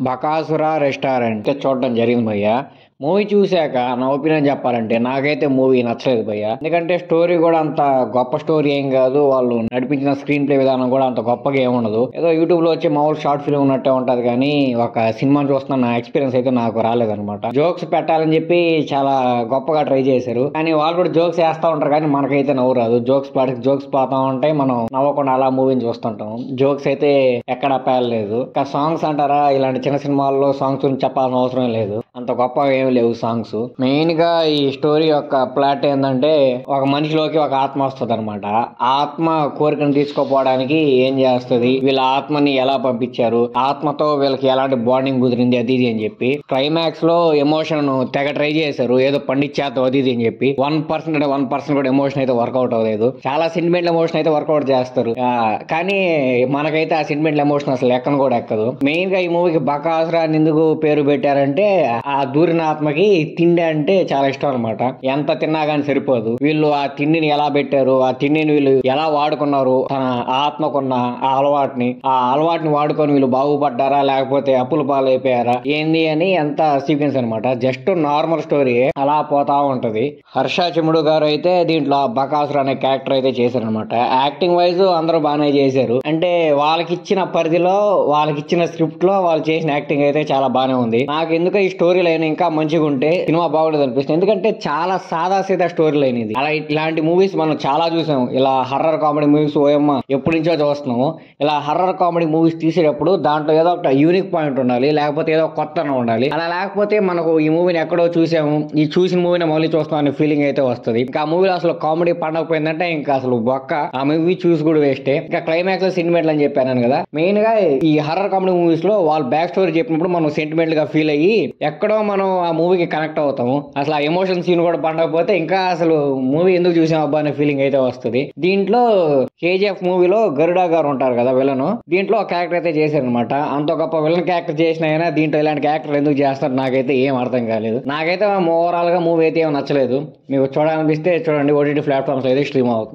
Bakasura restaurant చూడడం జరిగింది భయ్య. మూవీ చూశాక నా ఒపీనియన్ చెప్పాలంటే నాకైతే మూవీ నచ్చలేదు భయ్య. ఎందుకంటే స్టోరీ కూడా అంత గొప్ప స్టోరీ ఏం కాదు, వాళ్ళు నడిపించిన స్క్రీన్ ప్లే విధానం కూడా అంత గొప్పగా ఏముండదు. ఏదో యూట్యూబ్ లో వచ్చే మామూలు షార్ట్ ఫిల్మ్ ఉన్నట్టే ఉంటది కానీ ఒక సినిమా చూస్తున్న నా ఎక్స్పీరియన్స్ అయితే నాకు రాలేదన్నమాట. జోక్స్ పెట్టాలని చెప్పి చాలా గొప్పగా ట్రై చేశారు, కానీ వాళ్ళు కూడా జోక్స్ వేస్తా ఉంటారు కానీ మనకైతే నవ్వు రాదు. జోక్స్ పోతా ఉంటాయి, మనం నవ్వకుండా అలా మూవీని చూస్తుంటాం. జోక్స్ అయితే ఎక్కడ పేలలేదు. ఇంకా సాంగ్స్ అంటారా, ఇలాంటి చిన్న సినిమాల్లో సాంగ్స్ గురించి చెప్పాల్సిన అవసరం లేదు, అంత గొప్పగా ఏమి లేవు సాంగ్స్. మెయిన్ గా ఈ స్టోరీ యొక్క ప్లాట్ ఏంటంటే, ఒక మనిషిలోకి ఒక ఆత్మ వస్తుంది అనమాట. ఆత్మ కోరికను తీసుకోపోవడానికి ఏం చేస్తుంది, వీళ్ళ ఆత్మని ఎలా పంపించారు, ఆత్మతో వీళ్ళకి ఎలాంటి బాండింగ్ కుదిరింది, అది ఇది అని చెప్పి క్లైమాక్స్ లో ఎమోషన్ తెగ ట్రై చేశారు, ఏదో పండించేత అది ఇది అని చెప్పి 1% కూడా ఎమోషన్ అయితే వర్కౌట్ అవ్వలేదు. చాలా సెంటిమెంటల్ ఎమోషన్ అయితే వర్కౌట్ చేస్తారు, కానీ మనకైతే ఆ సెంటిమెంటల్ ఎమోషన్ అసలు ఎక్కను కూడా ఎక్కదు. మెయిన్ గా ఈ మూవీకి బకాసురా అని ఎందుకు పేరు పెట్టారంటే, ఆ దూరిన ఆత్మకి తిండి అంటే చాలా ఇష్టం అనమాట. ఎంత తిన్నా గానీ సరిపోదు. వీళ్ళు ఆ తిండిని ఎలా పెట్టారు, ఆ తిండిని వీళ్ళు ఎలా వాడుకున్నారు, తన ఆత్మకున్న ఆ అలవాటుని వాడుకొని వీళ్ళు బాగుపడ్డారా లేకపోతే అప్పుల పాలైపోయారా ఏంది అని ఎంత సీక్వెన్స్ అనమాట. జస్ట్ నార్మల్ స్టోరీ అలా పోతా ఉంటది. హర్ష చెముడు గారు అయితే దీంట్లో బకాసుర అనే క్యారెక్టర్ అయితే చేశారనమాట. యాక్టింగ్ వైజ్ అందరూ బాగానే చేశారు. అంటే వాళ్ళకిచ్చిన పరిధిలో వాళ్ళకిచ్చిన స్క్రిప్ట్ లో వాళ్ళు చేసిన యాక్టింగ్ అయితే చాలా బాగానే ఉంది. నాకు ఎందుకు ఈ స్టోరీ లైన్ ఇంకా మంచిగా ఉంటే సినిమా బాగుండదు అనిపిస్తుంది. ఎందుకంటే చాలా సాదా సీదా స్టోరీ లైన్ ఇది. అలా ఇలాంటి మూవీస్ మనం చాలా చూసాం. ఇలా హర్రర్ కామెడీ మూవీస్ ఓయమ్మ ఎప్పటి నుంచో చూస్తున్నాము. ఇలా హర్రర్ కామెడీ మూవీస్ తీసేటప్పుడు దాంట్లో ఏదో ఒక యూనిక్ పాయింట్ ఉండాలి, లేకపోతే ఏదో కొత్త ఉండాలి. అలా లేకపోతే మనకు ఈ మూవీని ఎక్కడో చూసాము, ఈ చూసిన మూవీని మళ్ళీ చూస్తాం అనే ఫీలింగ్ అయితే వస్తుంది. ఇంకా ఆ మూవీలో అసలు కామెడీ పండకపోయిందంటే ఇంకా అసలు బొక్క, ఆ మూవీ చూసి కూడా వేస్టే. ఇంకా క్లైమాక్స్ లో సెంటిమెంట్ అని చెప్పాను కదా, మెయిన్ గా ఈ హర్రర్ కామెడీ మూవీస్ లో వాళ్ళు బ్యాక్ స్టోరీ చెప్పినప్పుడు మనం సెంటిమెంట్ గా ఫీల్ అయ్యి ఎక్కడో మనం ఆ మూవీకి కనెక్ట్ అవుతాము. అసలు ఆ ఎమోషన్ సీన్ కూడా పండకపోతే ఇంకా అసలు మూవీ ఎందుకు చూసాం అబ్బా అనే ఫీలింగ్ అయితే వస్తుంది. దీంట్లో కేజీఎఫ్ మూవీలో గరుడా గారు ఉంటారు కదా విలన్, దీంట్లో ఒక క్యారెక్టర్ అయితే చేశారనమాట. అంత గొప్ప విలన్ క్యారెక్టర్ చేసిన అయినా దీంట్లో ఇలాంటి క్యారెక్టర్ ఎందుకు చేస్తారు నాకైతే ఏం అర్థం కాలేదు. నాకైతే ఓవరాల్ గా మూవీ అయితే ఏం నచ్చలేదు. మీకు చూడాలనిపిస్తే చూడండి, ఓటీటీ ప్లాట్ఫామ్స్ అయితే స్ట్రీమ్ అవుతుంది.